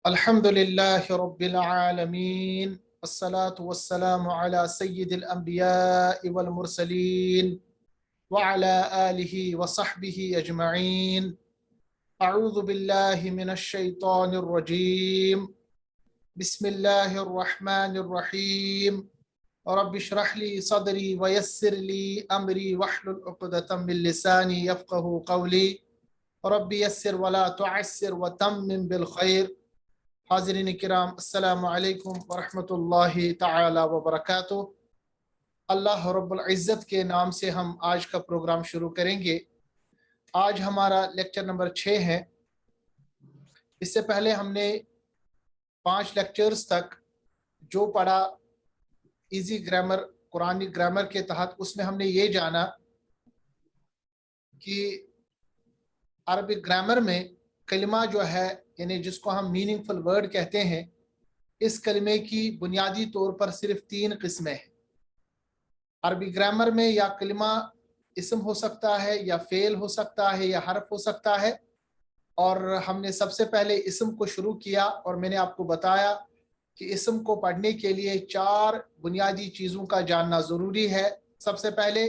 अल्हम्दुलिल्लाहि रब्बिल आलमीन वस्सलातु वस्सलामु अला सय्यिदिल अंबियाइ वल मुरसलीन व अला आलिहि व सहबिहि अजमईन। अऊज़ु बिल्लाहि मिनश शैतानिर रजीम। बिस्मिल्लाहिर रहमानिर रहीम। रब्बि इश्रह ली सदरी व यस्सिर ली अमरी वहलुल उक़दतम मिन लिसानी यफ़क़हू क़ौली। रब्बि यस्सिर वला तुअस्सिर व तम्मिम बिल खैर। हाज़रीन किराम, अस्सलामु अलैकुम व रहमतुल्लाहि तआला व बरकातुहू। अल्लाह रब्बुल इज़्ज़त के नाम से हम आज का प्रोग्राम शुरू करेंगे। आज हमारा लेक्चर नंबर 6 है। इससे पहले हमने 5 लेक्चर्स तक जो पढ़ा इजी ग्रामर, कुरानी ग्रामर के तहत, उसमें हमने ये जाना कि अरबिक ग्रामर में कलिमा जो है, यानी जिसको हम मीनिंगफुल वर्ड कहते हैं, इस कलिमे की बुनियादी तौर पर सिर्फ 3 किस्में हैं। अरबी ग्रामर में या कलिमा इसम हो सकता है, या फेल हो सकता है, या हर्फ हो सकता है। और हमने सबसे पहले इसम को शुरू किया और मैंने आपको बताया कि इसम को पढ़ने के लिए 4 बुनियादी चीज़ों का जानना ज़रूरी है। सबसे पहले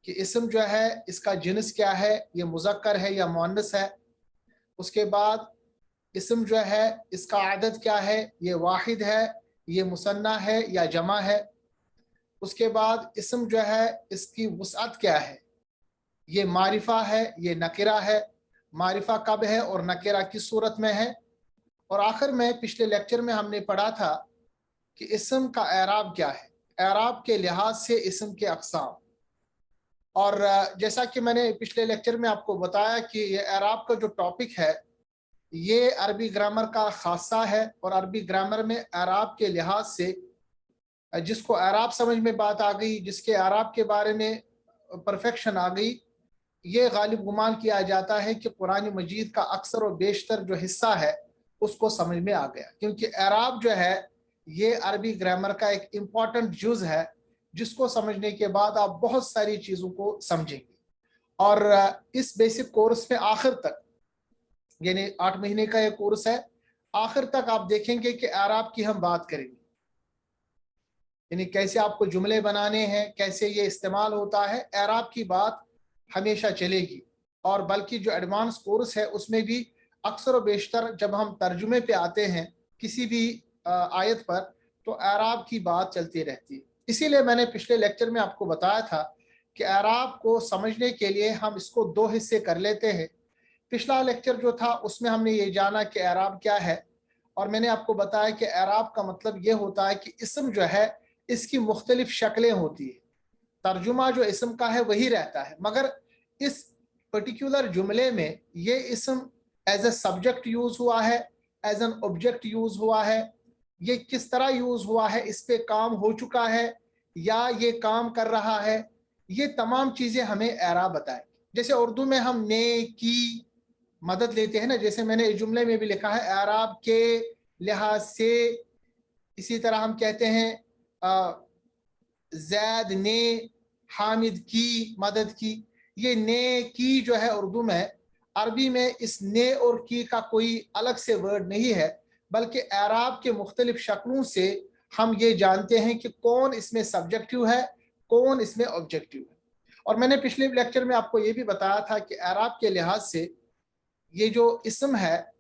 कि इसम जो है इसका जिन्स क्या है, ये मुज़क्कर है या मुअन्नस है। उसके बाद इसम जो है इसका आदद क्या है, ये वाहिद है, ये मुसन्ना है या जमा है। उसके बाद इसम जो है इसकी वुसअत क्या है, ये मारिफा है, ये नकिरा है, मारिफा कब है और नकिरा किस सूरत में है। और आखिर में पिछले लेक्चर में हमने पढ़ा था कि इसम का एराब क्या है, एराब के लिहाज से इसम के अक़साम। और जैसा कि मैंने पिछले लेक्चर में आपको बताया कि ये एराब का जो टॉपिक है ये अरबी ग्रामर का खासा है। और अरबी ग्रामर में एराब के लिहाज से जिसको एराब समझ में बात आ गई, जिसके एराब के बारे में परफेक्शन आ गई, ये गालिब गुमान किया जाता है कि कुरान मजीद का अक्सर और बेशतर जो हिस्सा है उसको समझ में आ गया। क्योंकि एराब जो है ये अरबी ग्रामर का एक इम्पॉर्टेंट जुज़ है, जिसको समझने के बाद आप बहुत सारी चीज़ों को समझेंगे। और इस बेसिक कोर्स में आखिर तक, यानी 8 महीने का ये कोर्स है, आखिर तक आप देखेंगे कि एराब की हम बात करेंगे, यानी कैसे आपको जुमले बनाने हैं, कैसे ये इस्तेमाल होता है। एराब की बात हमेशा चलेगी। और बल्कि जो एडवांस कोर्स है उसमें भी अक्सर व बेशतर जब हम तर्जुमे पे आते हैं किसी भी आयत पर, तो एराब की बात चलती रहती है। इसीलिए मैंने पिछले लेक्चर में आपको बताया था कि एराब को समझने के लिए हम इसको 2 हिस्से कर लेते हैं। पिछला लेक्चर जो था उसमें हमने ये जाना कि एराब क्या है, और मैंने आपको बताया कि एराब का मतलब ये होता है कि इसम जो है इसकी मुख्तलिफ शक्लें होती है। तर्जुमा जो इसम का है वही रहता है, मगर इस पर्टिकुलर जुमले में ये इसम एज ए सब्जेक्ट यूज हुआ है, एज एन ऑब्जेक्ट यूज हुआ है, ये किस तरह यूज हुआ है, इस पे काम हो चुका है या ये काम कर रहा है, ये तमाम चीजें हमें एराब बताए। जैसे उर्दू में हम ने की मदद लेते हैं ना, जैसे मैंने इस जुमले में भी लिखा है एराब के लिहाज से। इसी तरह हम कहते हैं जैद ने हामिद की मदद की। ये ने की जो है उर्दू में, अरबी में इस ने और की का कोई अलग से वर्ड नहीं है, बल्कि एराब के मुख्तलिफ शक्लों से हम ये जानते हैं कि कौन इसमें सब्जेक्टिव है, कौन इसमें ऑब्जेक्टिव है। और मैंने पिछले लेक्चर में आपको ये भी बताया था कि एराब के लिहाज से ये जो इसम है,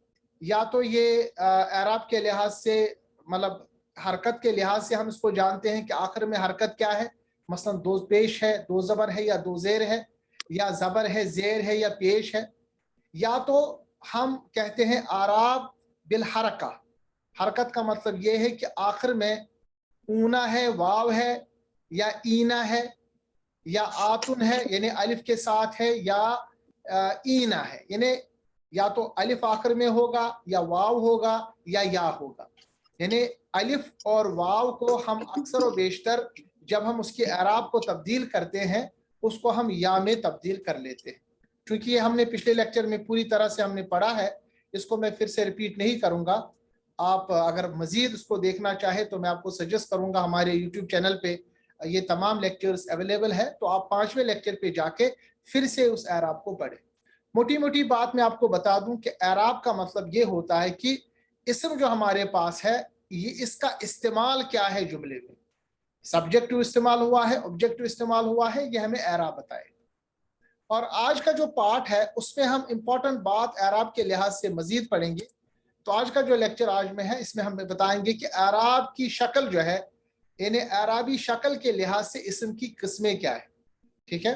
या तो ये एराब के लिहाज से मतलब हरकत के लिहाज से हम इसको जानते हैं कि आखिर में हरकत क्या है, मसलन 2 पेश है, 2 ज़बर है या 2 ज़ेर है, या ज़बर है, ज़ेर है या पेश है। या तो हम कहते हैं आराब बिल हरका, हरकत का मतलब ये है कि आखिर में ऊना है, वाव है, या ईना है, या आतुन है यानी अलिफ के साथ है, या ईना है यानी या तो अलिफ आखिर में होगा, या वाव होगा, या होगा। यानी अलिफ और वाव को हम अक्सर व बेशतर जब हम उसके एराब को तब्दील करते हैं उसको हम या में तब्दील कर लेते हैं। क्योंकि ये हमने पिछले लेक्चर में पूरी तरह से हमने पढ़ा है, इसको मैं फिर से रिपीट नहीं करूंगा। आप अगर मजीद उसको देखना चाहे तो मैं आपको सजेस्ट करूंगा, हमारे यूट्यूब चैनल पे ये तमाम लेक्चर्स अवेलेबल है, तो आप 5वें लेक्चर पे जाके फिर से उस एराब को पढ़ें। मोटी मोटी बात मैं आपको बता दूं कि एराब का मतलब ये होता है कि इसम जो हमारे पास है, ये इसका इस्तेमाल क्या है जुमले में, सब्जेक्टिव इस्तेमाल हुआ है, ऑब्जेक्टिव इस्तेमाल हुआ है, ये हमें एराब बताएगा। और आज का जो पार्ट है उसमें हम इंपॉर्टेंट बात एराब के लिहाज से मजीद पढ़ेंगे। तो आज का जो लेक्चर आज में है इसमें हमें बताएंगे कि एराब की शक्ल जो है, यानी एराबी शक्ल के लिहाज से इसम की किस्में क्या है। ठीक है,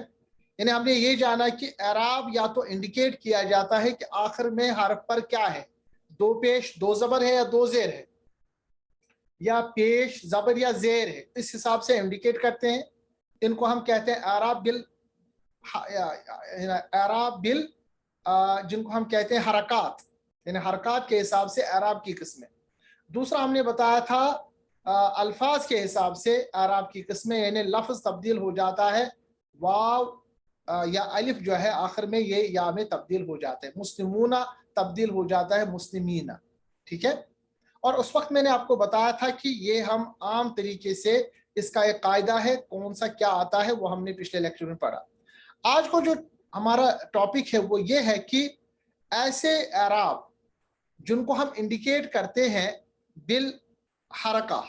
यानी हमने ये जाना कि एराब या तो इंडिकेट किया जाता है कि आखिर में हरफ पर क्या है, दो पेश दो जबर है या दो जेर है, या पेश जबर या जेर है, इस हिसाब से इंडिकेट करते हैं। इनको हम कहते हैं एराब बिल, एराब बिल जिनको हम कहते हैं हरकात, यानी हरकात के हिसाब से एराब की किस्में। दूसरा हमने बताया था अल्फाज के हिसाब से एराब की किस्में, यानी लफ्ज तब्दील हो जाता है, वाव या अलिफ जो है आखिर में ये या में तब्दील हो जाते हैं, मुस्लिमूना तब्दील हो जाता है मुस्लिमीना। ठीक है, और उस वक्त मैंने आपको बताया था कि ये हम आम तरीके से इसका एक कायदा है, कौन सा क्या आता है वो हमने पिछले लेक्चर में पढ़ा। आज को जो हमारा टॉपिक है वो ये है कि ऐसे एराब जिनको हम इंडिकेट करते हैं बिल हरका,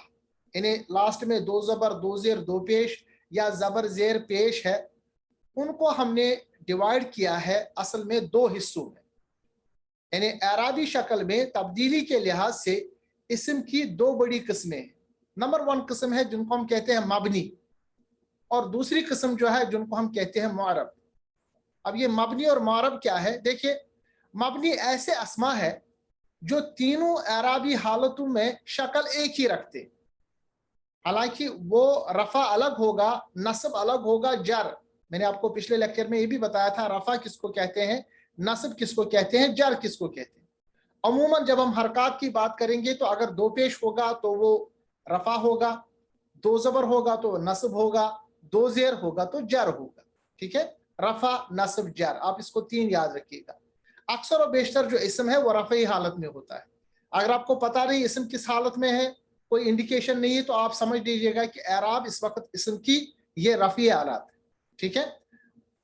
यानी लास्ट में दो जबर दो जेर दो पेश या जबर जेर पेश है, उनको हमने डिवाइड किया है असल में दो हिस्सों में। यानी एराबी शक्ल में तब्दीली के लिहाज से इसम की दो बड़ी किस्में हैं। नंबर वन किस्म है जिनको हम कहते हैं मबनी, और दूसरी किस्म जो है जिनको हम कहते हैं मुअरब। अब ये मबनी और मुअरब क्या है, देखिए मबनी ऐसे अस्मा है जो तीनों एराबी हालतों में शक्ल एक ही रखते, हालांकि वो रफा अलग होगा, नस्ब अलग होगा, जर। मैंने आपको पिछले लेक्चर में ये भी बताया था रफा किसको कहते हैं, नस्ब किसको कहते हैं, जर किसको कहते हैं। अमूमन जब हम हरकत की बात करेंगे तो अगर दो पेश होगा तो वो रफा होगा, दो जबर होगा तो नस्ब होगा, दो जेर होगा तो जर होगा। ठीक है, रफा नस्ब जर, आप इसको तीन याद रखिएगा। अक्सर और बेशतर जो इसम है वो रफ़ई हालत में होता है। अगर आपको पता नहीं इसम किस हालत में है, कोई इंडिकेशन नहीं है, तो आप समझ लीजिएगा कि एराब इस वक्त इसम की ये रफ़ी हालत है। ठीक है,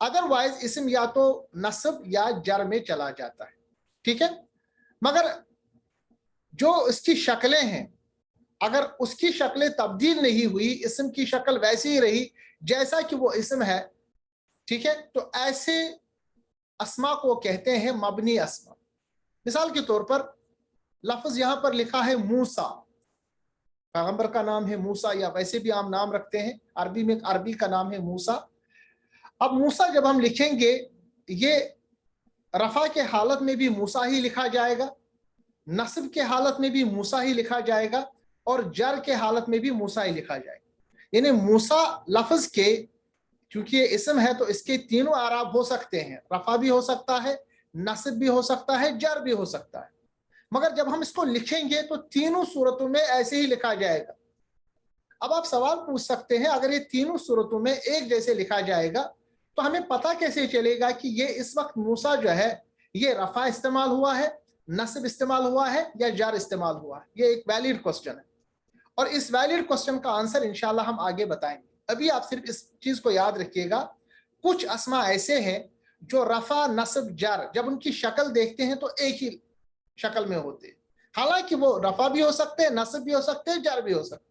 अदरवाइज इसम या तो नस्ब या जर में चला जाता है। ठीक है, मगर जो इसकी शक्लें हैं, अगर उसकी शक्लें तब्दील नहीं हुई, इसम की शक्ल वैसी ही रही जैसा कि वो इसम है, ठीक है, तो ऐसे अस्मा को कहते हैं मबनी अस्मा। मिसाल के तौर पर लफ्ज यहां पर लिखा है मूसा, पैगंबर का नाम है मूसा, या वैसे भी आम नाम रखते हैं, अरबी में अरबी का नाम है मूसा। अब मूसा जब हम लिखेंगे, ये रफा के हालत में भी मूसा ही लिखा जाएगा, नस्ब के हालत में भी मूसा ही लिखा जाएगा, और जर के हालत में भी मूसा ही लिखा जाएगा। यानी मूसा लफ्ज के, क्योंकि ये इसम है तो इसके तीनों आराब हो सकते हैं, रफा भी हो सकता है, नस्ब भी हो सकता है, जर भी हो सकता है। मगर जब हम इसको लिखेंगे तो तीनों सूरतों में ऐसे ही लिखा जाएगा। अब आप सवाल पूछ सकते हैं, अगर ये तीनों सूरतों में एक जैसे लिखा जाएगा तो हमें पता कैसे चलेगा कि ये इस वक्त मूसा जो है ये रफा इस्तेमाल हुआ है, नस्ब इस्तेमाल हुआ है, या जर इस्तेमाल हुआ है? ये एक वैलिड क्वेश्चन है, और इस वैलिड क्वेश्चन का आंसर इंशाल्लाह हम आगे बताएंगे। अभी आप सिर्फ इस चीज को याद रखिएगा, कुछ अस्मा ऐसे हैं जो रफा नस्ब जर जब उनकी शक्ल देखते हैं तो एक ही शक्ल में होते हैं, हालांकि वो रफा भी हो सकते हैं, नस्ब भी हो सकते हैं, जर भी हो सकते हैं।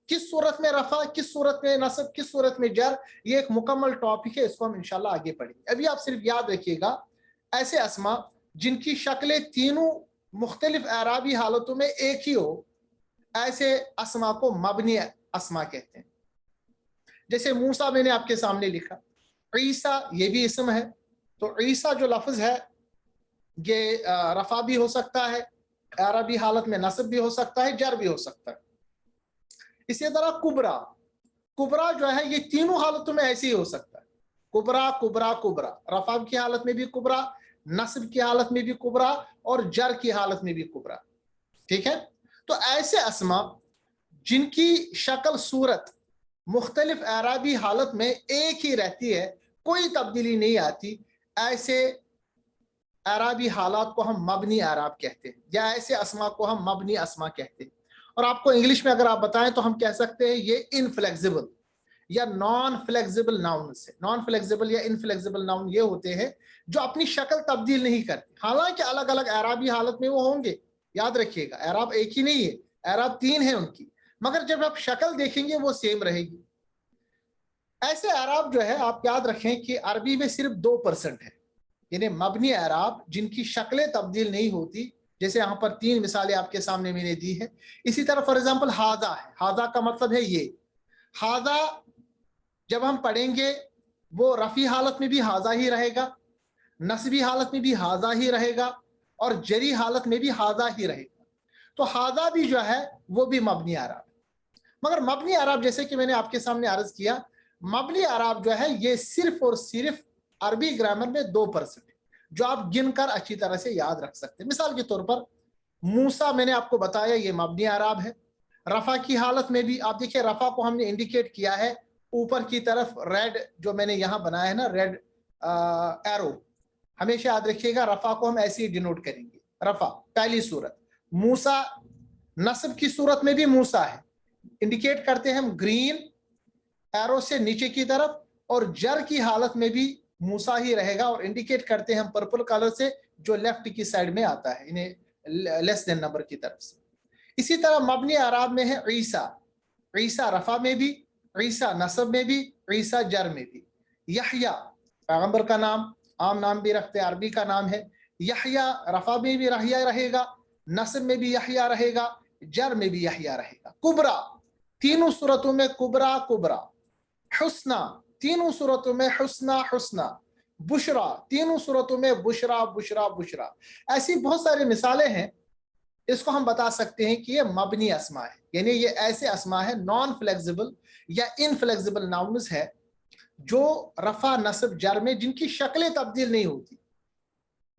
किस सूरत में रफा, किस सूरत में नस्ब, किस सूरत में जर, ये एक मुकम्मल टॉपिक है, इसको हम इंशाल्लाह आगे पढ़ेंगे। अभी आप सिर्फ याद रखिएगा, ऐसे अस्मा जिनकी शक्लें तीनों मुख्तलिफ एराबी हालतों में एक ही हो, ऐसे अस्मा को मबनी अस्मा कहते हैं। जैसे मूसा मैंने आपके सामने लिखा, ईसा ये भी इसम है, तो ईसा जो लफ्ज है ये रफा भी हो सकता है, अरबी हालत में नस्ब भी हो सकता है, जर भी हो सकता है। इसी तरह कुबरा, कुबरा जो है ये तीनों हालतों में ऐसे ही हो सकता है, कुबरा कुबरा कुबरा, रफा की हालत में भी कुबरा, नस्ब की हालत में भी कुबरा, और जर की हालत में भी कुबरा। ठीक है, तो ऐसे अस्मा जिनकी शक्ल सूरत मुख्तलिफ एराबी हालत में एक ही रहती है, कोई तब्दीली नहीं आती, ऐसे एराबी हालात को हम मबनी एराब कहते हैं, या ऐसे अस्मा को हम मबनी अस्मा कहते हैं। और आपको इंग्लिश में अगर आप बताएं तो हम कह सकते हैं ये इनफ्लेक्सिबल या नॉन फ्लेक्सिबल नाउन से। नॉन फ्लेक्सिबल या इनफ्लेक्सिबल नाउन ये होते हैं जो अपनी शक्ल तब्दील नहीं करते, हालांकि अलग अलग एराबी हालत में वो होंगे, याद रखिएगा, एराब एक ही नहीं है, एराब 3 है उनकी, मगर जब आप शक्ल देखेंगे वो सेम रहेगी। ऐसे एराब जो है आप याद रखें कि अरबी में सिर्फ 2% है, यानी मबनी एराब जिनकी शक्लें तब्दील नहीं होती, जैसे यहाँ पर 3 मिसालें आपके सामने मैंने दी है। इसी तरह फॉर एग्जाम्पल हाजा है, हाजा का मतलब है ये, हाजा जब हम पढ़ेंगे वो रफी हालत में भी हाजा ही रहेगा, नस्बी हालत में भी हाजा ही रहेगा, और जरी हालत में भी हाजा ही रहेगा। तो हाजा भी जो है वो भी मबनी आराब। मगर मबनी आराब जैसे कि मैंने आपके सामने अर्ज किया, मबनी आराब जो है ये सिर्फ और सिर्फ अरबी ग्रामर में 2% है, जो आप गिनकर अच्छी तरह से याद रख सकते हैं। मिसाल के तौर पर मूसा मैंने आपको बताया ये मबनी आराब है। रफा की हालत में भी आप देखिए, रफा को हमने इंडिकेट किया है ऊपर की तरफ, रेड जो मैंने यहाँ बनाया है ना, रेड एरो, हमेशा याद रखिएगा रफा को हम ऐसे ही डिनोट करेंगे, रफा पहली सूरत। मूसा नस्ब की सूरत में भी मूसा है, इंडिकेट करते हैं हम ग्रीन एरो से नीचे की तरफ, और जर की हालत में भी मूसा ही रहेगा, और इंडिकेट करते हैं हम पर्पल कलर से जो लेफ्ट की साइड में आता है, इन्हें लेस देन नंबर की तरफ से। इसी तरह मबनी आराब में है ईसा, ईसा रफा में भी, ईसा नस्ब में भी, ईसा जर में भी। यहया पैगंबर का नाम, आम नाम भी रखते हैं, अरबी का नाम है। यहया रफा में भी यहया रहेगा, नस्ब में भी यहया रहेगा, जर में भी यहया रहेगा। कुबरा तीनों सूरतों में कुबरा कुबरा, हुस्ना तीनों सूरतों में हुस्ना हुस्ना, बुशरा तीनों सूरतों में बुशरा बुशरा बुशरा। ऐसी बहुत सारी मिसालें हैं। इसको हम बता सकते हैं कि ये मबनी अस्मा है, यानी ये ऐसे अस्मा है नॉन फ्लेक्सिबल या इनफ्लेक्सिबल नाउन्स है, जो रफा नस्ब जर में जिनकी शक्लें तब्दील नहीं होती।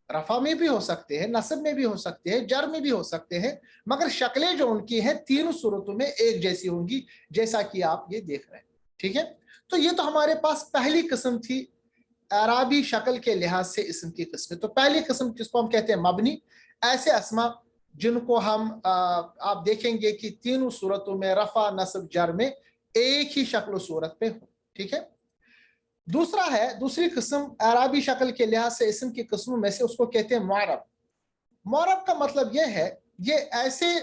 रफा में भी हो सकते हैं, नस्ब में भी हो सकते हैं, जर में भी हो सकते हैं, मगर शक्लें जो उनकी हैं तीनों सूरतों में एक जैसी होंगी, जैसा कि आप ये देख रहे हैं। ठीक है, तो ये तो हमारे पास पहली किस्म थी अराबी शक्ल के लिहाज से इसम की किस्में। तो पहली किस्म जिसको हम कहते हैं मबनी, ऐसे अस्मा जिनको हम आप देखेंगे कि तीनों सूरतों में रफा नस्ब जर में एक ही शक्ल सूरत पे हो। ठीक है, दूसरा है, दूसरी किस्म अराबी शक्ल के लिहाज से इसम की किस्मों में से उसको कहते हैं मुअरब। मुअरब का मतलब यह है, ये ऐसे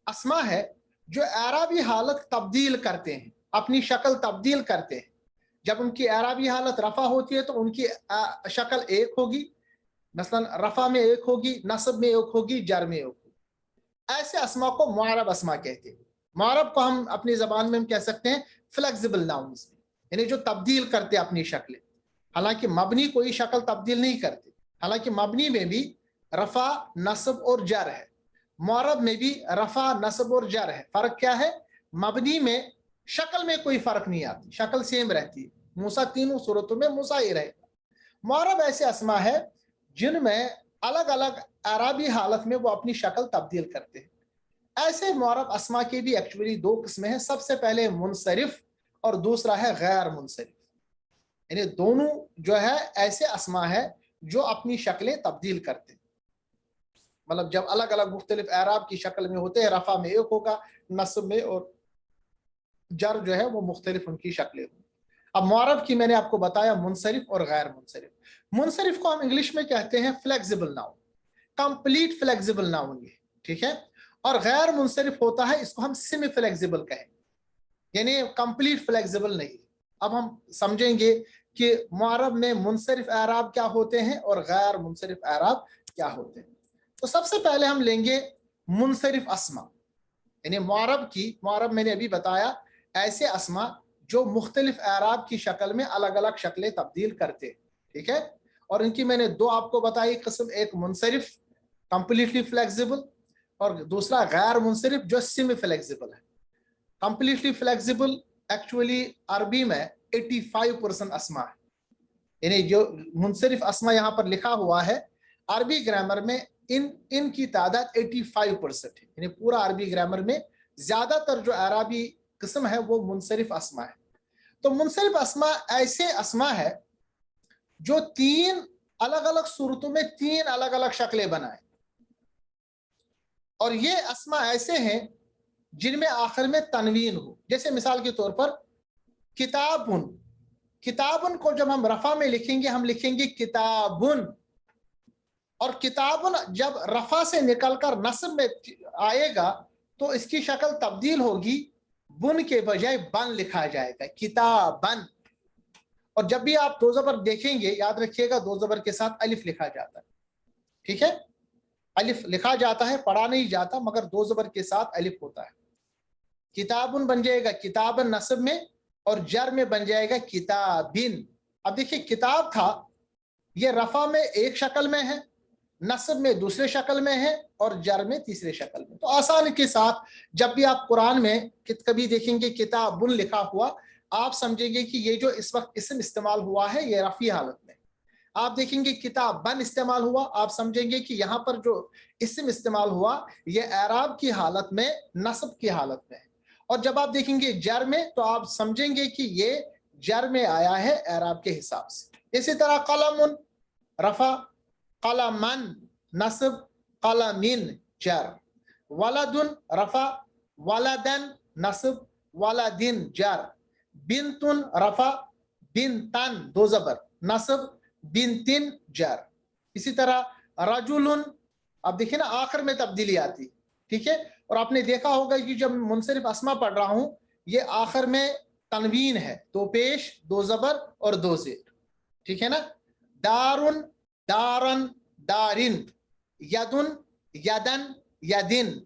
अस्मा है जो अराबी हालत तब्दील करते हैं, अपनी शक्ल तब्दील करते हैं। जब उनकी अराबी हालत रफा होती है तो उनकी शक्ल एक होगी, मसलन रफा में एक होगी, नस्ब में एक होगी, जर में एक होगी। ऐसे अस्मा को मुअरब अस्मा कहते हैं। मुअरब को हम अपनी जबान में हम कह सकते हैं फ्लेक्सिबल नाउन्स, यानी जो तब्दील करते अपनी शक्लें। हालांकि मबनी कोई शक्ल तब्दील नहीं करते, हालांकि मबनी में भी रफा नस्ब और जर है, मुअरब में भी रफा नस्ब और जर है। फर्क क्या है, मबनी में शक्ल में कोई फर्क नहीं आती, शक्ल सेम रहती है, मूसा तीनों सूरतों में मूसा ही रहेगा। मुअरब ऐसे अस्मा है जिनमें अलग अलग अराबी हालत में वो अपनी शक्ल तब्दील करते हैं। ऐसे मुअरब अस्मा की भी एक्चुअली 2 किस्में हैं। सबसे पहले मुनसरिफ और दूसरा है गैर मुनसरिफ, यानी दोनों जो है ऐसे अस्मा है जो अपनी शक्लें तब्दील करते हैं। मतलब जब अलग अलग मुख्तलिफ एराब की शक्ल में होते हैं, रफा में एक होगा, नस्ब में और जर जो है वो मुख्तलिफ उनकी शक्लें होंगी। अब मुअरब की मैंने आपको बताया मुनसरिफ और गैर मुनसरिफ। मुनसरिफ को हम इंग्लिश में कहते हैं flexible noun, complete flexible noun ये। ठीक है, और गैर मुनसरिफ होता है, इसको हम सेमी फ्लेक्सिबल कहें, यानी कंप्लीट फ्लेक्सिबल नहीं। अब हम समझेंगे कि मुअरब में मुनसरिफ एराब क्या होते हैं और गैर मुनसरिफ एराब क्या होते हैं। तो सबसे पहले हम लेंगे मुनसरिफ अस्मा, यानी मुअरब मैंने अभी बताया ऐसे अस्मा जो मुख्तलिफ एराब की शक्ल में अलग अलग शक्लें तब्दील करते हैं। ठीक है, और इनकी मैंने 2 आपको बताई किस्म, एक मुनसरिफ कंप्लीटली फ्लेक्सिबल और दूसरा गैर मुनसरिफ जो सेमी फ्लेक्सिबल है। कंप्लीटली फ्लेक्सिबल एक्चुअली अरबी में 85% अस्मा है, यानी जो मुनसरिफ अस्मा यहाँ पर लिखा हुआ है अरबी ग्रामर में इनकी तादाद 85% है, यानी पूरा अरबी ग्रामर में ज्यादातर जो अरबी किस्म है वो मुनसरिफ अस्मा है। तो मुनसरिफ अस्मा ऐसे अस्मा है जो 3 अलग अलग सूरतों में 3 अलग अलग शक्लें बनाए, और ये अस्मा ऐसे हैं जिनमें आखिर में तनवीन हो। जैसे मिसाल के तौर पर किताबुन, किताबुन को जब हम रफा में लिखेंगे हम लिखेंगे किताबुन, और किताबुन जब रफा से निकलकर नस्ब में आएगा तो इसकी शक्ल तब्दील होगी, बुन के बजाय बन लिखा जाएगा, किताबन। और जब भी आप दो ज़बर देखेंगे याद रखिएगा दो ज़बर के साथ अलिफ लिखा जाता है, ठीक है, अलिफ लिखा जाता है, पढ़ा नहीं जाता, मगर दो ज़बर के साथ अलिफ होता है। किताबुन बन जाएगा किताबन नस्ब में, और जर में बन जाएगा किताबिन। अब देखिए किताब था, ये रफा में एक शक्ल में है, नस्ब में दूसरे शक्ल में है, और जर में तीसरे शक्ल में। तो आसानी के साथ जब भी आप कुरान में कभी देखेंगे किताबुन लिखा हुआ, आप समझेंगे कि ये जो इस वक्त इसम इस्तेमाल हुआ है ये रफी हालत में। आप देखेंगे किताबन इस्तेमाल हुआ, आप समझेंगे कि यहाँ पर जो इसम इस्तेमाल हुआ ये एराब की हालत में, नस्ब की हालत में है। और जब आप देखेंगे जर में तो आप समझेंगे कि ये जर में आया है एराब के हिसाब से। इसी तरह कलमुन रफा, कलमन नस्ब, कलमिन जर। वलदुन रफा, वलदन नस्ब, वलदिन जर। बिनतुन रफा, बिनतन दो ज़बर नस्ब, बिनतिन जर। इसी तरह रजुलुन, अब देखिए ना आखिर में तब्दीली आती, ठीक है। और आपने देखा होगा कि जब मुनसरिफ अस्मा पढ़ रहा हूं ये आखिर में तनवीन है, दो पेश, दो ज़बर और दो ज़ेर, ठीक है ना। दारुन, दारन, दारिन। यदुन, यदन, यदिन,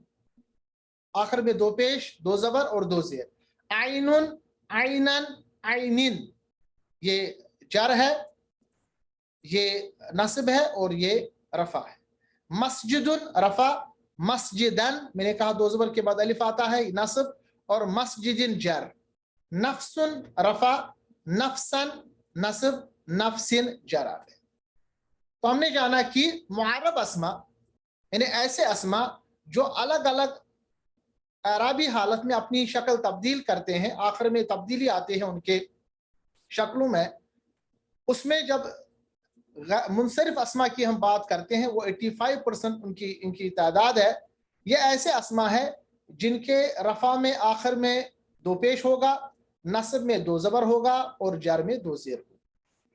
आखिर में दो पेश, दो ज़बर और दो ज़ेर। आइनुन, आइनन, आइनिन, ये जर है, ये नस्ब है और ये रफा है। मस्जिदुन रफा, मस्जिदन, मैंने कहा दो ज़बर के बाद अलिफ आता है, नस्ब, और मस्जिदिन जर। नफ्सुन रफा, नफ्सन नस्ब, नफ्सिन जर आते हैं। तो हमने जाना कि मुआरब अस्मा यानी ऐसे अस्मा जो अलग अलग अराबी हालत में अपनी शक्ल तब्दील करते हैं, आखिर में तब्दीली आते हैं उनके शक्लों में, उसमें जब मुनसरिफ अस्मा की हम बात करते हैं वो 85% इनकी तादाद है। ये ऐसे अस्मा है जिनके रफा में आखिर में दो पेश होगा, नस्ब में दो ज़बर होगा और जर में दो ज़ेर होगा,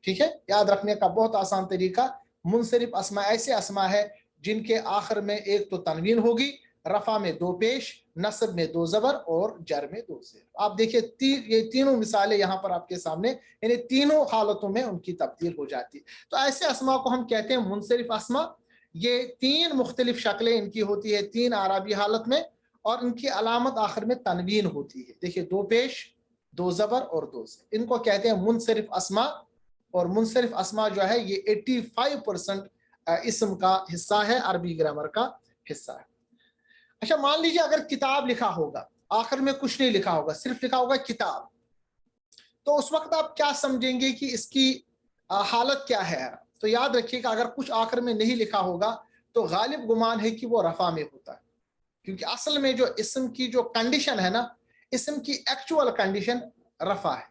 ठीक है। याद रखने का बहुत आसान तरीका, मुनसरिफ अस्मा ऐसे अस्मा है जिनके आखिर में एक तो तनवीन होगी, रफा में दो पेश, नस्ब में दो ज़बर और जर में दो ज़ेर। आप देखिए ये तीनों मिसालें यहाँ पर आपके सामने, यानी तीनों हालतों में उनकी तब्दील हो जाती है। तो ऐसे अस्मा को हम कहते हैं मुनसरिफ अस्मा। ये तीन मुख्तलिफ शक्लें इनकी होती है, तीन आराबी हालत में, और इनकी अलामत आखिर में तनवीन होती है। देखिए दो पेश, दो ज़बर और दो ज़ेर, इनको कहते हैं मुनसरिफ अस्मा। और मुनसरिफ अस्मा जो है ये 85% इसम का हिस्सा है, अरबी ग्रामर का हिस्सा है। अच्छा मान लीजिए अगर किताब लिखा होगा, आखिर में कुछ नहीं लिखा होगा, सिर्फ लिखा होगा किताब, तो उस वक्त आप क्या समझेंगे कि इसकी हालत क्या है। तो याद रखिएगा अगर कुछ आखिर में नहीं लिखा होगा तो गालिब गुमान है कि वो रफा में होता है, क्योंकि असल में जो इसम की जो कंडीशन है ना, इसम की एक्चुअल कंडीशन रफा है।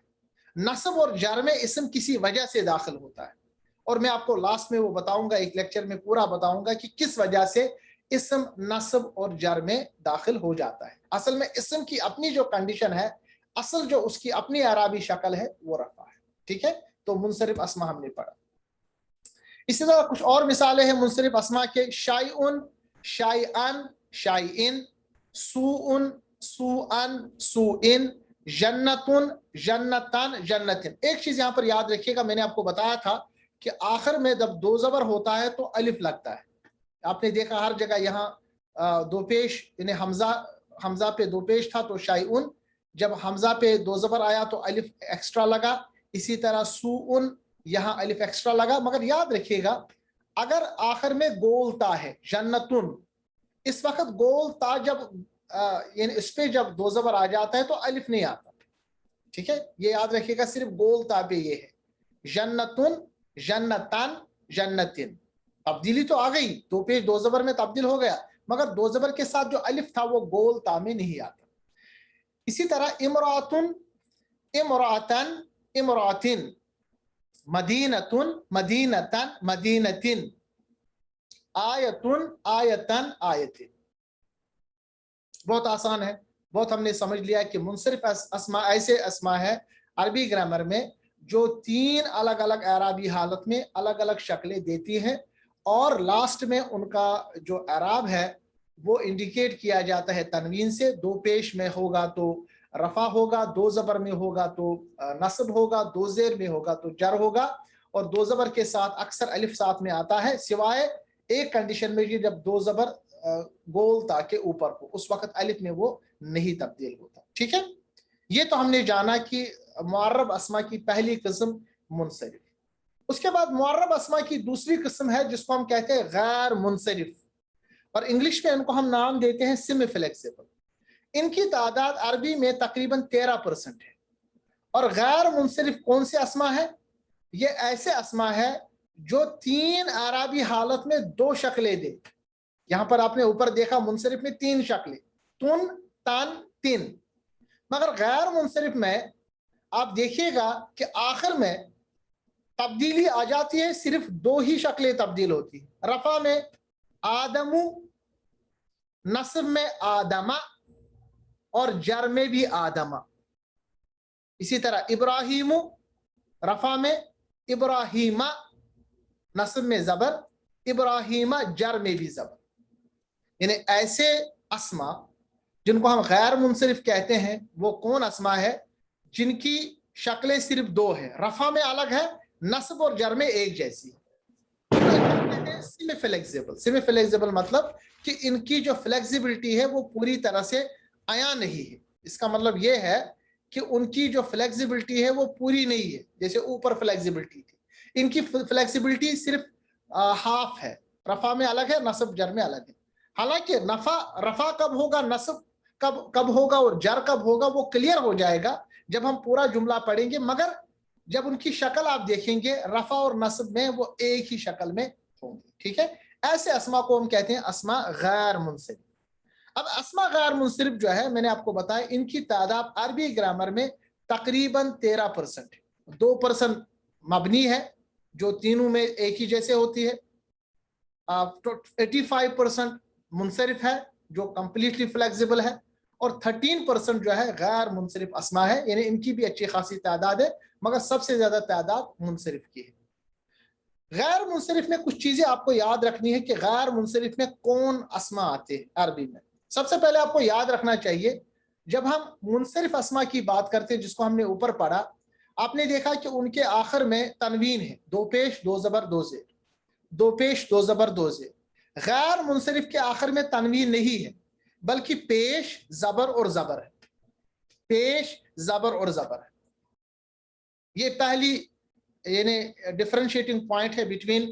नस्ब और जर में इसम किसी वजह से दाखिल होता है, और मैं आपको लास्ट में वो बताऊंगा, एक लेक्चर में पूरा बताऊंगा कि किस वजह से इसम नस्ब और जर में दाखिल हो जाता है। असल में इसम की अपनी जो कंडीशन है, असल जो उसकी अपनी अराबी शक्ल है वो रफा है, ठीक है। तो मुनसरिफ अस्मा हमने पढ़ा। इसी तरह कुछ और मिसालें हैं मुनसरिफ अस्मा के, शाइउन, शाइअन, शाइइन, सूउन, सूअन, सूइन, जन्नतुन, जन्नतन, जन्नतिन। एक चीज यहां पर याद रखिएगा, मैंने आपको बताया था कि आखिर में जब दो ज़बर होता है तो अलिफ लगता है। आपने देखा हर जगह यहाँ दो पेश, यानी हमजा पे दो पेश था तो शाइउन, जब हमजा पे दो ज़बर आया तो अलिफ एक्स्ट्रा लगा। इसी तरह सूउन, यहाँ अलिफ एक्स्ट्रा लगा। मगर याद रखिएगा अगर आखिर में गोल ता है, जन्नतुन, इस वक्त गोल ता जब यानी इस पे जब दो ज़बर आ जाता है तो अलिफ नहीं आता, ठीक है। ये याद रखिएगा सिर्फ गोल ता पे ये है, जन्नतुन, जन्नतन, जन्नतिन। तब्दीली तो आ गई, दो पेश दो ज़बर में तब्दील हो गया, मगर दो ज़बर के साथ जो अलिफ था वो गोल ता में नहीं आता। इसी तरह इमरातुन, इमरातन, इमरातिन, मदीनतुन, मदीनतन, मदीनतिन, आयतुन, आयतन, आयतिन। बहुत आसान है, बहुत हमने समझ लिया कि मुनसरिफ अस्मा ऐसे अस्मा है अरबी ग्रामर में जो तीन अलग अलग अराबी हालत में अलग अलग शक्लें देती हैं, اور لاسٹ میں ان کا جو اعراب ہے وہ انڈیکیٹ کیا جاتا ہے تنوین سے. دو پیش میں ہوگا تو رفع ہوگا, دو زبر میں ہوگا تو نصب ہوگا, دو زیر میں ہوگا تو جر ہوگا, اور دو زبر کے ساتھ اکثر الف ساتھ میں آتا ہے, سوائے ایک کنڈیشن میں جب دو زبر گول تاکہ اوپر ہو, اس وقت الف میں وہ نہیں تبدیل ہوتا. ٹھیک ہے, یہ تو ہم نے جانا کہ معرب اسما کی پہلی قسم منصرف. اس کے بعد معرب اسما کی دوسری قسم ہے جس کو ہم کہتے ہیں غیر منصرف, اور انگلش میں ان کو ہم نام دیتے ہیں سیمی فلیکسیبل. ان کی تعداد عربی میں تقریباً 13% ہے. اور غیر منصرف کون سے اسما ہے؟ یہ ایسے اسما ہے جو 3 اعرابی حالت میں 2 شکلیں دے. یہاں پر آپ نے اوپر دیکھا منصرف میں 3 شکلیں, تن, تن, تن. مگر غیر منصرف میں آپ دیکھیے گا کہ آخر میں تبدیلی آ جاتی ہے, صرف 2 ہی شکلیں تبدیل ہوتی ہیں. رفع میں آدمو, نصب میں آدمہ, اور جر میں بھی آدمہ. اسی طرح ابراہیم, رفع میں ابراہیمہ, نصب میں زبر, ابراہیمہ, جر میں بھی زبر. یعنی ایسے اسما جن کو ہم غیر منصرف کہتے ہیں وہ کون اسما ہے؟ جن کی شکلیں صرف 2 ہیں, رفع میں الگ ہے, نصب اور جر میں ایک جیسی. Semi flexible. سیمی فلیکسیبل مطلب کہ ان کی جو فلیکسیبلٹی ہے وہ پوری طرح سے عیاں نہیں ہے. اس کا مطلب یہ ہے کہ ان کی جو فلیکسیبلٹی ہے وہ پوری نہیں ہے. جیسے اوپر فلیکسیبلٹی تھی, ان کی فلیکسیبلٹی صرف ہاف ہے, رفع میں الگ ہے, نصب جر میں الگ ہے. حالانکہ رفع کب ہوگا, نصب کب ہوگا اور جر کب ہوگا وہ کلیئر ہو جائے گا جب ہم پورا جملہ پڑھیں گے. مگر جب ان کی شکل آپ دیکھیں گے رفع اور نصب میں وہ ایک ہی شکل میں ہوں گے. ٹھیک ہے, ایسے اسما کو ہم کہتے ہیں اسما غیر منصرف. اب اسما غیر منصرف جو ہے میں نے آپ کو بتایا ان کی تعداد عربی گرامر میں تقریباً 13% ہے. 2% مبنی ہے جو تینوں میں ایک ہی جیسے ہوتی ہے, 85% منصرف ہے جو کمپلیٹلی فلیکسیبل ہے, اور 13% جو ہے غیر منصرف اسما ہے. یعنی ان کی بھی اچھی خاصی تعداد ہے مگر سب سے زیادہ تعداد منصرف کی ہے. غیر منصرف میں کچھ چیزیں آپ کو یاد رکھنی ہے کہ غیر منصرف میں کون اسما آتے ہیں عربی میں. سب سے پہلے آپ کو یاد رکھنا چاہیے جب ہم منصرف اسما کی بات کرتے ہیں جس کو ہم نے اوپر پڑھا, آپ نے دیکھا کہ ان کے آخر میں تنوین ہے, 2 پیش 2 زبر 2 زیر, 2 پیش 2 زبر 2 زیر. غیر منصرف کے آخر میں تنوین نہیں ہے بلکہ پیش زبر اور زبر ہے, پیش زبر اور زبر ہے. یہ پہلی یعنی ڈفرینشیٹنگ پوائنٹ ہے بٹوین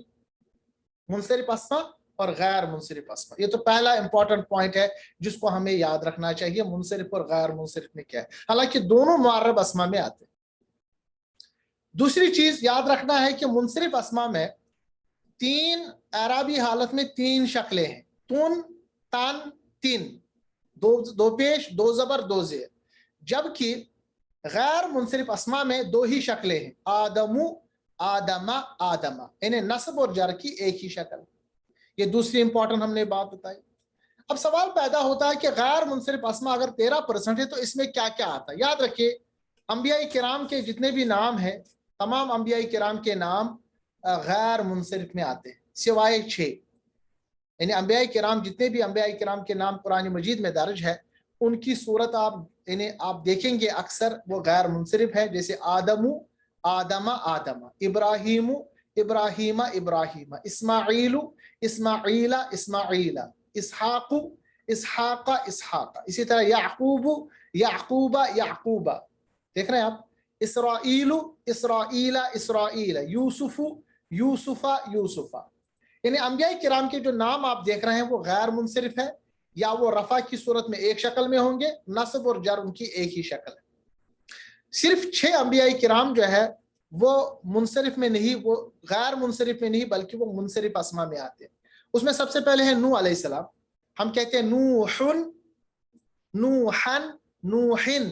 منصرف اسما اور غیر منصرف اسما. یہ تو پہلا امپورٹنٹ پوائنٹ ہے جس کو ہمیں یاد رکھنا چاہیے, منصرف اور غیر منصرف میں کیا ہے, حالانکہ دونوں معرب اسما میں آتے ہیں. دوسری چیز یاد رکھنا ہے کہ منصرف اسما میں 3 اعرابی حالت میں 3 شکلیں ہیں, تن, تن, تن, 2 پیش 2 زبر 2 زیر. جبکہ غیر منصرف اسما میں 2 ہی شکلیں ہیں, آدمو, آدمہ, آدمہ. یعنی نصب اور جر کی ایک ہی شکل. یہ دوسری امپورٹنٹ ہم نے بات بتائی. اب سوال پیدا ہوتا ہے کہ غیر منصرف اسما اگر 13% ہے تو اس میں کیا کیا آتا ہے. یاد رکھیے انبیاء کرام کے جتنے بھی نام ہیں تمام انبیاء کرام کے نام غیر منصرف میں آتے ہیں سوائے 6. یعنی انبیاء کرام جتنے بھی انبیاء کرام کے نام قرآن مجید میں درج ہے ان کی صورت آپ دیکھیں گے اکثر وہ غیر منصرف ہے. جیسے آدمو, آدمہ, آدمہ, ابراہیم, ابراہیمہ, ابراہیمہ, اسماعیل, اسماعیل, اسماعیل, اسحاق, اسحاق, اسحاق. اسی طرح یعقوب, یعقوبہ, یعقوبہ. دیکھ رہے ہیں آپ, اسرائیل, اسرائیل, اسرائیل, یوسف, یوسفہ, یوسفہ. یعنی انبیاء کرام کے جو نام آپ دیکھ رہے ہیں وہ غیر منصرف ہے, یا وہ رفع کی صورت میں ایک شکل میں ہوں گے, نصب اور جر ان کی ایک ہی شکل ہے. صرف 6 انبیاء کرام جو ہے وہ منصرف میں نہیں, وہ غیر منصرف میں نہیں بلکہ وہ منصرف اسما میں آتے ہیں. اس میں سب سے پہلے ہے نوح علیہ السلام. ہم کہتے ہیں نوحن, نوحن, نوحن.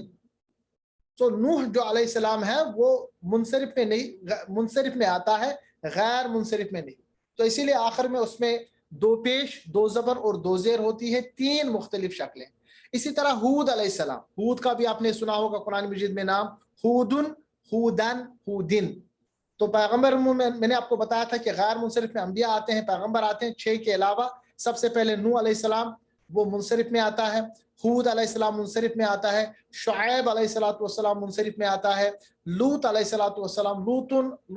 تو نوح جو علیہ السلام ہے وہ منصرف میں نہیں, منصرف میں آتا ہے, غیر منصرف میں نہیں. تو اسی لیے آخر میں اس میں 2 پیش 2 زبر اور 2 زیر ہوتی ہے, 3 مختلف شکلیں. اسی طرح ہود علیہ السلام, ہود کا بھی آپ نے سنا ہوگا قرآن مجید میں نام, ہودن, ہودن, ہودن. तो पैगंबर में मैंने आपको बताया था कि गैर मुनसरिफ में अंबिया आते हैं, पैगंबर आते हैं 6 के अलावा। सबसे पहले नूह अलैहिस्सलाम वो मुनसरिफ में आता है, हूद अलैहिस्सलाम मुनसरिफ में आता है, शुऐब अलैहिस्सलाम मुनसरिफ में आता है, लूत अलैहिस्सलाम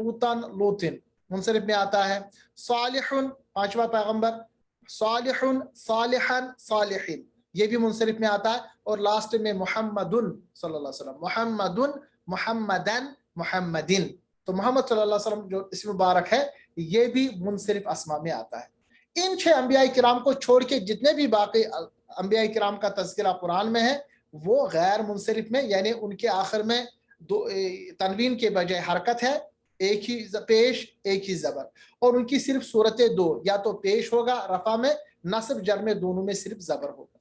लूतन मुनसरिफ में आता है, सालिहुन 5वां पैगंबर, सालिहुन सालिहन सालिहिन ये भी मुनसरिफ में आता है, और लास्ट में मुहम्मदुन सल्लल्लाहु अलैहि वसल्लम, मुहम्मदुन मुहम्मदन मुहम्मदिन, तो मोहम्मद सल्लल्लाहु अलैहि वसल्लम जो इसम मुबारक है ये भी मुनसरिफ अस्मा में आता है। इन 6 अंबिया किराम को छोड़ के जितने भी बाकी अंबिया किराम का तज़किरा कुरान में है वो गैर मुनसरिफ में, यानी उनके आखिर में दो तनवीन के बजाय हरकत है, एक ही पेश एक ही जबर, और उनकी सिर्फ सूरतें 2, या तो पेश होगा रफा में, नस्ब जर में, दोनों में सिर्फ जबर होगा।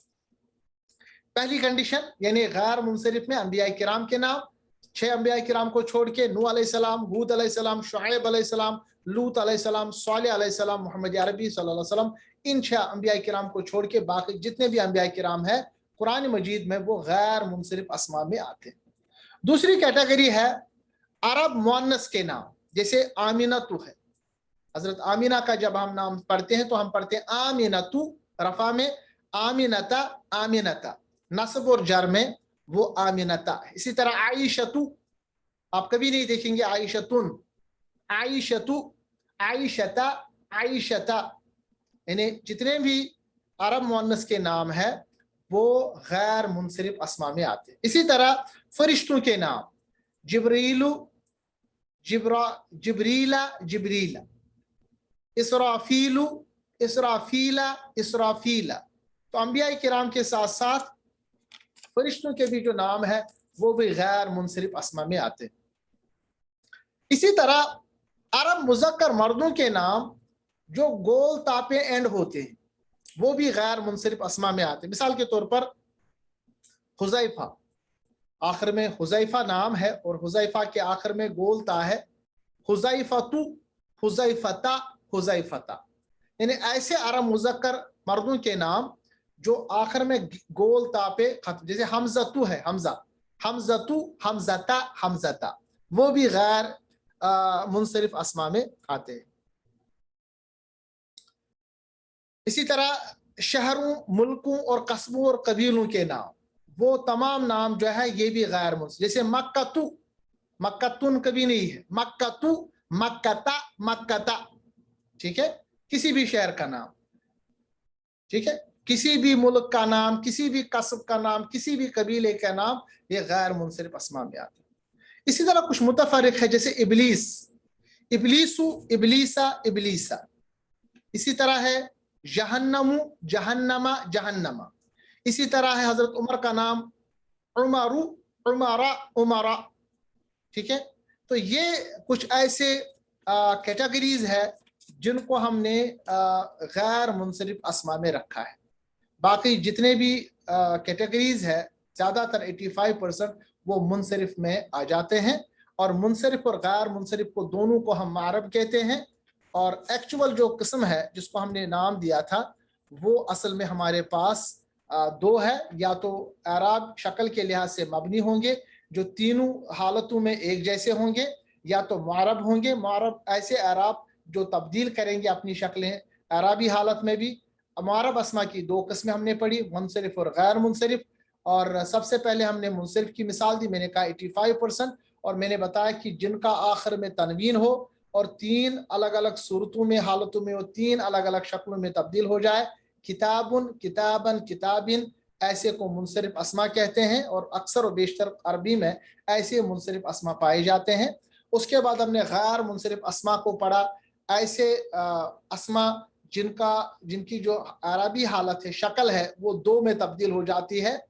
पहली कंडीशन यानी गैर मुनसरिफ में अंबिया किराम के नाम 6 अंबिया किराम को छोड़ के नूह अलैहिस्सलाम, हूद अलैहिस्सलाम, शुऐब अलैहिस्सलाम, लूत अलैहिस्सलाम, सालेह अलैहिस्सलाम, मोहम्मद अरबी सल्लल्लाहु अलैहि वसल्लम, इन 6 अंबिया किराम को छोड़ के बाकी जितने भी अंबिया किराम है कुरान मजीद में वो गैर मुनसरिफ अस्मा में आते हैं। दूसरी कैटेगरी है अरब मुअन्नस के नाम, जैसे आमिनतु है, हजरत आमिना का जब हम नाम पढ़ते हैं तो हम पढ़ते हैं आमिनतु रफा में, आमिनता आमिनता नस्ब और जर में वो आमिनता। इसी तरह आइशतु आप कभी नहीं देखेंगे आइशतुन, आइशतु आइशता आइशता, यानी जितने भी अरब मुअन्नस के नाम है वो गैर मुनसरिफ अस्मा में आते हैं। इसी तरह फरिश्तों के नाम जिब्रीलु जिब्रीला जिब्रीला, इसराफीलु इसराफीला इसराफीला, तो अंबिया किराम के साथ साथ फरिश्तों के भी जो नाम है वो भी गैर मुनसरिफ अस्मा में आते हैं। इसी तरह अरब मुज़क्कर मर्दों के नाम जो गोल तापे एंड होते हैं वो भी गैर मुनसरिफ अस्मा में आते हैं। मिसाल के तौर पर हुज़ैफा, आखिर में हुज़ैफा नाम है और हुज़ैफा के आखिर में गोल ता है, हुज़ैफतु हुज़ैफता हुज़ैफता, यानी ऐसे अरब मुज़क्कर मर्दों के नाम जो आखिर में गोल ता पे खत्म, जैसे हमज़तु है, हमज़ा, हमज़तु हमज़ता हमज़ता, वो भी गैर मुनसरिफ अस्मा में आते हैं। इसी तरह शहरों, मुल्कों और कस्बों और कबीलों के नाम, वो तमाम नाम जो है ये भी गैर मुनसरिफ, जैसे मक्कतु, मक्कतुन कभी नहीं है, मक्कतु मक्कता मक्कता, ठीक है, किसी भी शहर का नाम, ठीक है, किसी भी मुल्क का नाम, किसी भी कस्ब का नाम, किसी भी कबीले का नाम, ये गैर मुनसरिफ अस्मा में आते हैं। इसी तरह कुछ मुतफरिक है, जैसे इबलीस, इबलीसु इबलीसा इबलीसा, इसी तरह है जहन्नमु जहन्नमा जहन्नमा, इसी तरह है हजरत उमर का नाम उमरु उमरा उमरा, ठीक है। तो ये कुछ ऐसे कैटेगरीज है जिनको हमने गैर मुनसरिफ अस्मा में रखा है। बाकी जितने भी कैटेगरीज है ज़्यादातर 85% वो मुनसरिफ में आ जाते हैं, और मुनसरिफ और गैर मुनसरिफ को दोनों को हम मारब कहते हैं, और एक्चुअल जो किस्म है जिसको हमने नाम दिया था वो असल में हमारे पास 2 है, या तो एराब शक्ल के लिहाज से मबनी होंगे जो तीनों हालतों में एक जैसे होंगे, या तो मारब होंगे, मारब ऐसे एराब जो तब्दील करेंगे अपनी शक्लें एराबी हालत में भी। मारब अस्मा की 2 किस्में हमने पढ़ी, मुनसरिफ और गैर मुनसरिफ, और सबसे पहले हमने मुनसरिफ की मिसाल दी, मैंने कहा 85%, और मैंने बताया कि जिनका आखिर में तनवीन हो और 3 अलग अलग सूरतों में हालतों में वो 3 अलग अलग शक्लों में तब्दील हो जाए, किताबुन किताबन किताबिन, ऐसे को मुनसरिफ अस्मा कहते हैं, और अक्सर और बेशतर अरबी में ऐसे मुनसरिफ अस्मा पाए जाते हैं। उसके बाद हमने गैर मुनसरिफ अस्मा को पढ़ा, ऐसे अस्मा जिनकी जो अरबी हालत है, शक्ल है, वो 2 में तब्दील हो जाती है,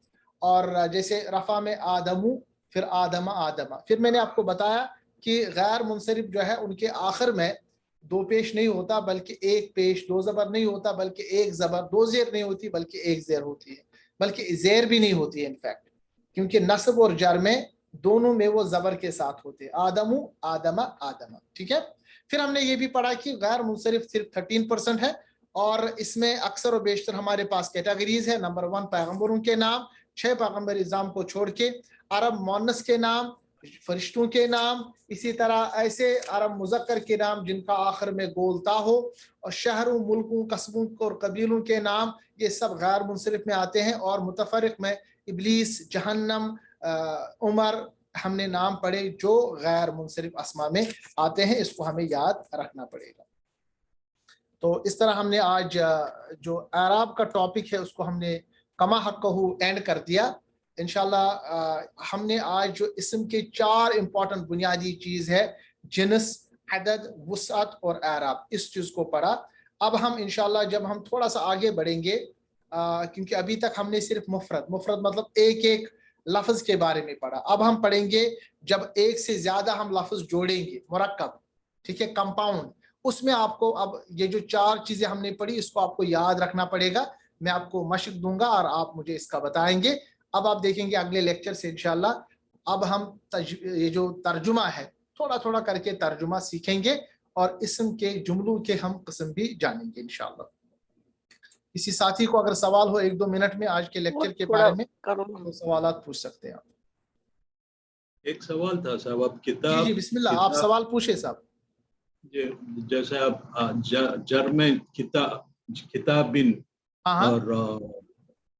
और जैसे रफ़ा में आदमू, फिर आदमा आदमा। फिर मैंने आपको बताया कि गैर मुनसरिफ जो है उनके आखिर में 2 पेश नहीं होता बल्कि 1 पेश, 2 ज़बर नहीं होता बल्कि 1 ज़बर, 2 ज़ेर नहीं होती बल्कि 1 ज़ेर होती है, बल्कि ज़ेर भी नहीं होती है इनफैक्ट, क्योंकि नस्ब और जर में दोनों में वो ज़बर के साथ होते हैं, आदमू आदमा आदमा, ठीक है। फिर हमने ये भी पढ़ा कि गैर मुनसरिफ सिर्फ 13% है, और इसमें अक्सर और बेशतर हमारे पास कैटेगरीज है। नंबर 1 पैगंबरों के नाम, 6 पैगंबर इज़ाम को छोड़ के अरब मुअन्नस के नाम, فرشتوں کے نام، اسی طرح ایسے عرب مذکر کے نام جن کا آخر میں گولتا ہو، اور شہروں، ملکوں، قصبوں اور قبیلوں کے نام، یہ سب غیر منصرف میں آتے ہیں. اور متفرق میں ابلیس، جہنم، عمر ہم نے نام پڑھے جو غیر منصرف اسما میں آتے ہیں. اس کو ہمیں یاد رکھنا پڑے گا. تو اس طرح ہم نے آج جو اعراب کا ٹاپک ہے اس کو ہم نے کما حقہ اینڈ کر دیا. انشاءاللہ ہم نے آج جو اسم کے 4 امپورٹنٹ بنیادی چیز ہے، جنس، عدد، وسعت اور اعراب، اس چیز کو پڑھا. اب ہم انشاءاللہ جب ہم تھوڑا سا آگے بڑھیں گے، کیونکہ ابھی تک ہم نے صرف مفرد مطلب ایک ایک لفظ کے بارے میں پڑھا. اب ہم پڑھیں گے جب ایک سے زیادہ ہم لفظ جوڑیں گے، مرکب، ٹھیک ہے، کمپاؤنڈ، اس میں آپ کو اب یہ جو 4 چیزیں ہم نے پڑھی اس کو آپ کو یاد رکھنا پڑے گا. میں آپ کو مشق دوں گا اور آپ مجھے اس کا بتائیں گے. اب آپ دیکھیں گے اگلے لیکچر سے انشاءاللہ اب ہم یہ جو ترجمہ ہے تھوڑا تھوڑا کر کے ترجمہ سیکھیں گے، اور اسم کے جملوں کے ہم قسم بھی جانیں گے انشاءاللہ. کسی ساتھی کو اگر سوال ہو 1-2 منٹ میں آج کے لیکچر کے بارے میں تو سوالات پوچھ سکتے ہیں آپ. ایک سوال تھا صاحب، آپ کتاب، جی بسم اللہ، آپ سوال پوچھیں صاحب. جیسے آپ جر میں کتابن، اور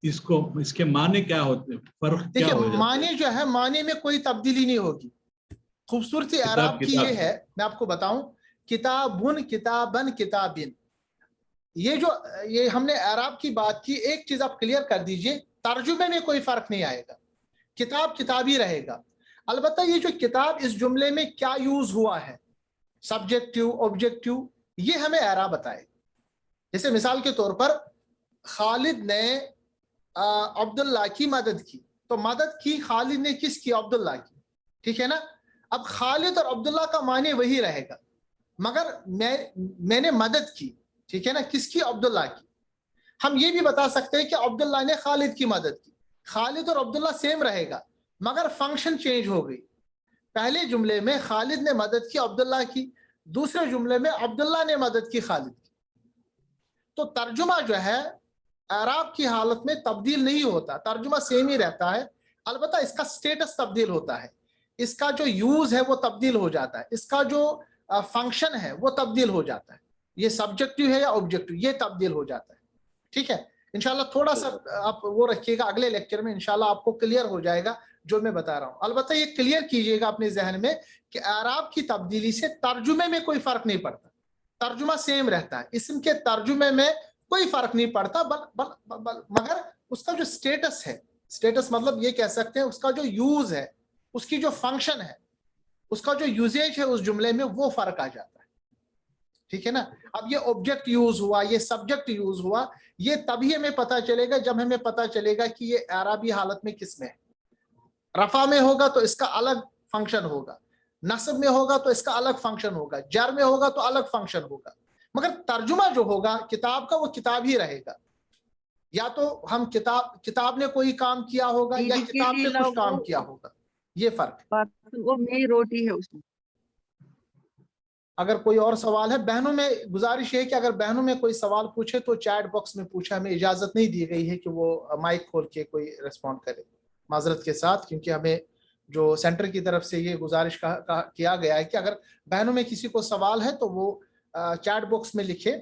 اس کے معنی کیا ہوتے ہیں، فرق کیا ہو جاتا ہے؟ معنی جو ہے، معنی میں کوئی تبدیلی نہیں ہوگی. خوبصورتی اعراب کی یہ ہے، میں آپ کو بتاؤں، کتابن، کتابن، کتابن، یہ ہم نے اعراب کی بات کی. ایک چیز آپ کلیئر کر دیجئے، ترجمے میں کوئی فرق نہیں آئے گا، کتاب کتاب ہی رہے گا. البتہ یہ جو کتاب اس جملے میں کیا یوز ہوا ہے، سبجیکٹیو، آبجیکٹیو، یہ ہمیں اعراب بتائے. جیسے مثال کے طور پر خالد نے عبداللہ کی مدد کی، تو مدد کی خالد نے کس کی؟ عبداللہ کی، ٹھیک ہے نا. اب خالد اور عبداللہ کا معنی وہی رہے گا، مگر میں نے مدد کی، ٹھیک ہے نا، کس کی؟ عبداللہ کی. ہم یہ بھی بتا سکتے ہیں کہ عبداللہ نے خالد کی مدد کی. خالد اور عبداللہ سیم رہے گا مگر فنکشن چینج ہو گئی. پہلے جملے میں خالد نے مدد کی عبداللہ کی، دوسرے جملے میں عبداللہ نے مدد کی خالد کی. تو ترجمہ جو ہے اعراب کی حالت میں تبدیل نہیں ہوتا، ترجمہ سیم ہی رہتا ہے. البتہ اس کا سٹیٹس تبدیل ہوتا ہے، اس کا جو یوز ہے وہ تبدیل ہو جاتا ہے، اس کا جو فنکشن ہے وہ تبدیل ہو جاتا ہے. یہ سبجیکٹیو ہے یا آبجیکٹیو، یہ تبدیل ہو جاتا ہے. ٹھیک ہے، انشاءاللہ تھوڑا سا آپ وہ رکھیے گا، اگلے لیکچر میں انشاءاللہ آپ کو کلیئر ہو جائے گا جو میں بتا رہا ہوں. البتہ یہ کلیئر کیجئے گا اپنے ذہن میں کہ اعراب کی تبدیلی سے ترجمے میں کوئی فرق نہیں پڑتا، ترجمہ سیم رہتا ہے. اسم کے ترجمے میں کوئی فرق نہیں پڑتا، مگر اس کا جو سٹیٹس ہے، سٹیٹس مطلب یہ کہہ سکتے ہیں اس کا جو یوز ہے، اس کی جو فنکشن ہے، اس کا جو یوزیج ہے اس جملے میں، وہ فرق آ جاتا ہے. ٹھیک ہے نا. اب یہ آبجیکٹ یوز ہوا، یہ سبجیکٹ یوز ہوا، یہ تبھی ہمیں پتا چلے گا جب ہمیں پتا چلے گا کہ یہ اعرابی حالت میں کس میں ہے. رفع میں ہوگا تو اس کا الگ فنکشن ہوگا، نصب میں ہوگا تو اس کا الگ فنکشن ہوگا، جر میں ہوگا تو الگ فنکشن ہوگا. مگر ترجمہ جو ہوگا کتاب کا، وہ کتاب ہی رہے گا. یا تو ہم کتاب نے کوئی کام کیا ہوگا یا کتاب نے کچھ کام کیا ہوگا، یہ فرق. وہ میری روٹی ہے اس میں. اگر کوئی اور سوال ہے، بہنوں میں گزارش ہے کہ اگر بہنوں میں کوئی سوال پوچھے تو چیٹ باکس میں پوچھے، ہمیں اجازت نہیں دی گئی ہے کہ وہ مائک کھول کے کوئی ریسپونڈ کرے، معذرت کے ساتھ، کیونکہ ہمیں جو سینٹر کی طرف سے یہ گزارش کیا گیا ہے کہ اگر بہنوں میں کسی کو سوال ہے تو وہ چیٹ باکس میں لکھے،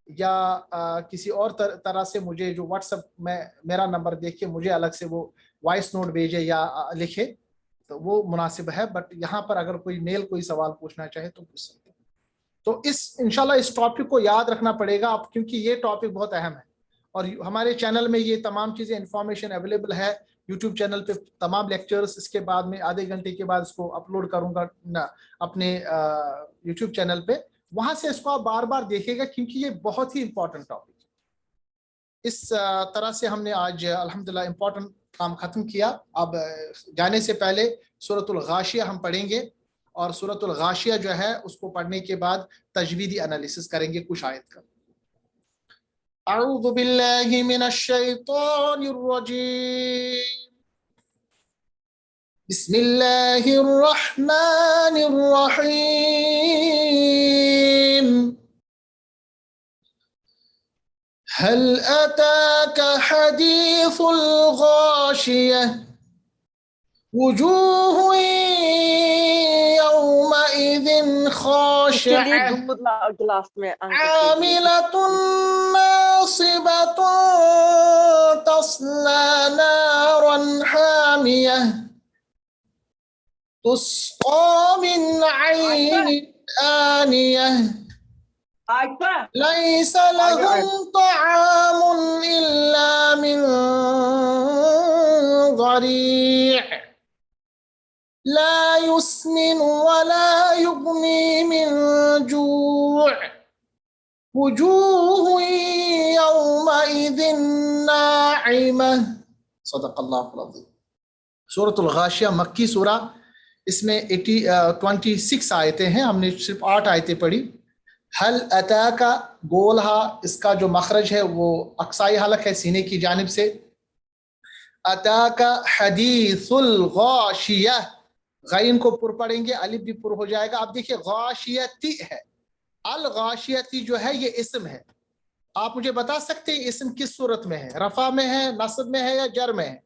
یا کسی اور طرح سے مجھے جو واٹس ایپ میں میرا نمبر دیکھ کے مجھے الگ سے وہ وائس نوٹ بھیجے یا لکھے تو وہ مناسب ہے. بٹ یہاں پر اگر کوئی میل کوئی سوال پوچھنا چاہے تو پوچھ سکتے ہیں. تو انشاءاللہ اس ٹاپک کو یاد رکھنا پڑے گا آپ، کیونکہ یہ ٹاپک بہت اہم ہے. اور ہمارے چینل میں یہ تمام چیزیں انفارمیشن اویلیبل ہے، یوٹیوب چینل پہ تمام لیکچرز. اس کے بعد میں آدھے گھنٹے کے بعد اس کو اپلوڈ کروں گا اپنے یوٹیوب چینل پہ، وہاں سے اس کو آپ بار بار دیکھے گا کیونکہ یہ بہت ہی امپورٹنٹ ٹاپک ہے. اس طرح سے ہم نے آج الحمدللہ امپورٹنٹ کام ختم کیا. اب جانے سے پہلے سورۃ الغاشیہ ہم پڑھیں گے، اور سورۃ الغاشیہ جو ہے اس کو پڑھنے کے بعد تجویدی انالیسس کریں گے کچھ آیت کا. اعوذ باللہ من الشیطان الرجیم، بسم اللہ الرحمن الرحیم. هل اتاک حدیث الغاشیہ وجوہ خاشعة दूध लाओ गिलास में अंकल के लिए। عاملة ناصبة تصلى نارا حامية تسقى من عين آنية ليس لهم طعام إلا من ضريع لا يسمن ولا يغني من جوع وجوه يومئذ ناعمة صدق اللہ العظیم۔ سورۃ الغاشیہ مکی سورہ، اس میں 26 آیتیں ہیں، ہم نے صرف 8 آیتیں پڑھی۔ حل اتاک گولہا، اس کا جو مخرج ہے وہ اقصائی حلق ہے سینے کی جانب سے۔ اتاک حدیث الغاشیہ، غین کو پر پڑھیں گے، الف بھی پر ہو جائے گا۔ اب دیکھیے غاشیتی ہے، الغاشیتی جو ہے یہ اسم ہے۔ آپ مجھے بتا سکتے ہیں اسم کس صورت میں ہے؟ رفع میں ہے، نصب میں ہے یا جر میں ہے؟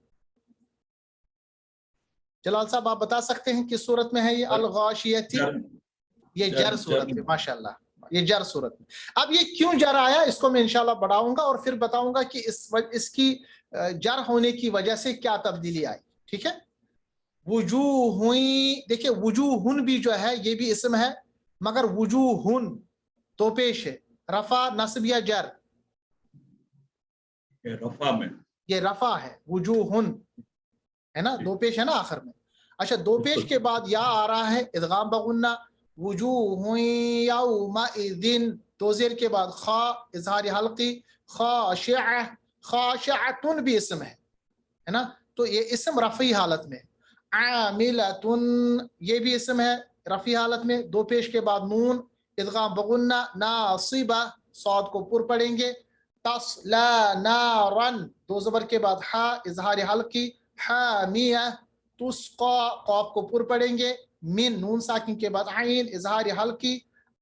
جلال صاحب آپ بتا سکتے ہیں کس صورت میں ہے یہ الغاشیتی؟ یہ جر صورت میں، ماشاءاللہ یہ جر صورت میں۔ اب یہ کیوں جر آیا اس کو میں انشاءاللہ بڑھاؤں گا اور پھر بتاؤں گا کہ اس کی جر ہونے کی وجہ سے کیا تبدیلی آئی، ٹھیک ہے؟ وجوہن، دیکھیں وجوہن بھی جو ہے یہ بھی اسم ہے، مگر وجوہن تو پیش ہے، رفع نصب یا جر؟ رفع میں، یہ رفع ہے، وجوہن ہے نا، دو پیش ہے نا آخر میں۔ اچھا دو پیش کے بعد یا آ رہا ہے ادغام بغنہ، وجوہ یومئذ، دو زیر کے بعد خا اظہار حلقی، خاشعہ، خاشعۃ بھی اسم ہے نا، تو یہ اسم رفعی حالت میں۔ عاملۃ یہ بھی اسم ہے رفعی حالت میں، دو پیش کے بعد نون ادغام بغنہ، ناصبہ صاد کو پر پڑھیں گے، تصلا نارا دو زبر کے بعد ہا اظہار حلقی، حامیہ، تسقا قاف کو پر پڑھیں گے، من نون ساکن کے بعد عین اظہار حلقی،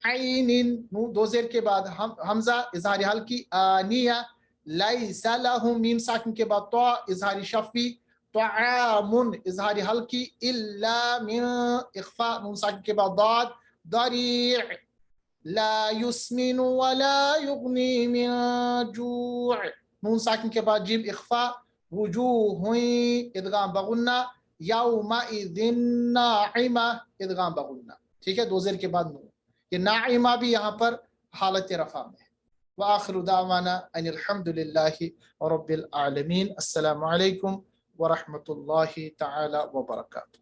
عین نون دو زیر کے بعد حمزہ اظہار حلقی، آنیہ، لیس لہم میم ساکن کے بعد طا اظہار شفی، طعام اظہار حلقی، الا من اخفاء نون ساکن کے بعد ضاد، ضریع، لا یسمن ولا یغنی من جوع نون ساکن کے بعد جیم اخفاء، وجوہ ادغام بغنہ، یومئذ ناعمہ ادغام بغنہ، ٹھیک ہے، دو زیر کے بعد نون، یہ ناعمہ بھی یہاں پر حالت رفع میں ہے۔ وآخر دعوانا ان الحمد للہ رب العالمین۔ السلام علیکم ورحمۃ اللہ تعالی وبرکاتہ۔